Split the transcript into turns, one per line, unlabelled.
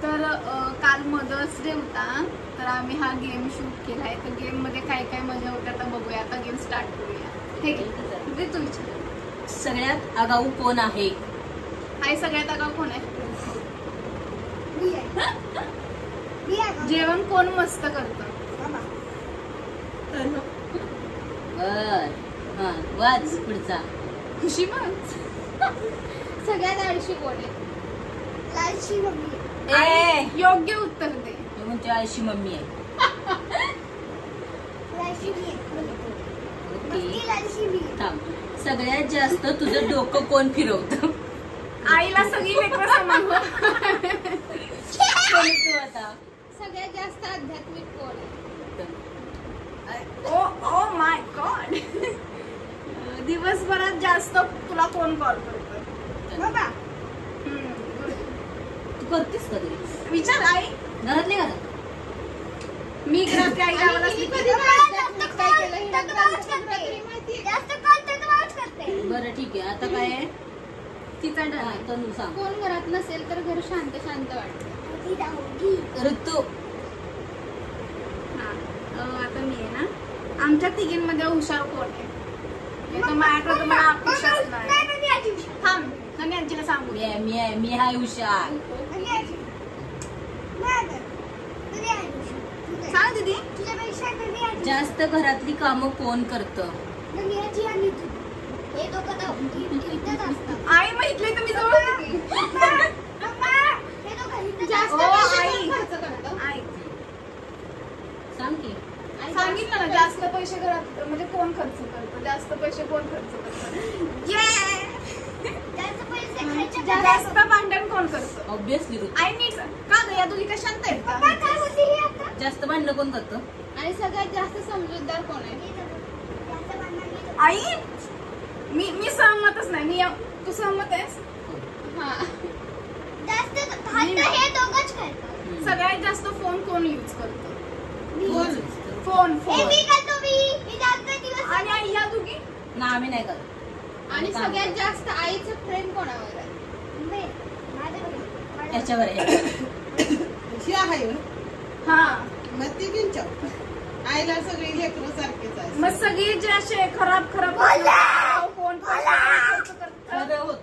तर काल mother's day होता, तर आम्ही हा गेम शूट केलाय. तर गेम मध्ये काय काय मजा होते आता बघूया. आता गेम स्टार्ट करूया. हे घे तू विचार.
सगळ्यात आगाऊ कोण आहे?
हाय सगळ्यात आगाऊ कोण आहे? जेवण कोण मस्त करतं?
बर हा वाच पुढचा.
खुशी मग.
सगळ्यात आळशी कोण आहे? लालची मम्मी.
ए
योग्य उत्तर दे.
तुमची आळशी मम्मी आहे.
लालची मी
ओके
लालची मी.
थांब. सगळ्यात जास्त तुझं डोकं कोण फिरवतं?
आईला सगळी लेकरं समान.
तू आता
सगळ्यात जास्त आध्यात्मिक कोण आहे?
Oh my God. दिवसभरात जास्त तुला कोण कॉल करतं?
बाबा.
तू करतेस कधी?
विचार आई.
घरातले का?
मी घरातली आई गावाला असली
कधी
की-
आध्यात्मिक काय केलं हे माहिती? जास्त
बरं ठीक आहे. आता काय आहे?
तिचा डर
हा,
आहे.
तनू सांग.
कोण घरात नसेल तर घर शांत शांत वाटतं.
ऋतू.
हा. आता मी आहे ना. आमच्या तिघींमध्ये हुशार कोण आहे? हे तर माझ्याकडे तर मला अपेक्षाच नाही. थांब आणि आजीला सांगू.
मी हाय हुशार.
सांग दीदी.
जास्त घरातली कामं कोण करतं?
आई मग इथले तुम्ही जवळ होती.
जास्त
ओ,
पैसे
आई.
कोण खर्च करतं?
आई
सांग की.
सांगितलं ना जास्त पैसे घरात म्हणजे कोण खर्च करतो? जास्त पैसे कोण खर्च करतो? जास्त भांडण कोण करतं?
ऑब्विसली ऋतू.
आई नीट सांग. का ग या दोघी का शांत आहेत का?
जास्त भांडणं कोण करतं?
आणि सगळ्यात जास्त समजूतदार कोण आहे?
आई मी सहमतच नाही. मी तू सहमत आहेस?
हा.
सगळ्यात जास्त फोन कोण यूज करतो?
कोण?
फोन आणि आई या दोघी.
ना आम्ही नाही करत.
आणि सगळ्यात जास्त आईचं प्रेम कोणावर आहे?
याच्यावर आहे.
हा
आईला सगळी लेकरं सारखेच आहे.
मग सगळे जे असे खराब कोण खर्च करतात?
खरं होतं.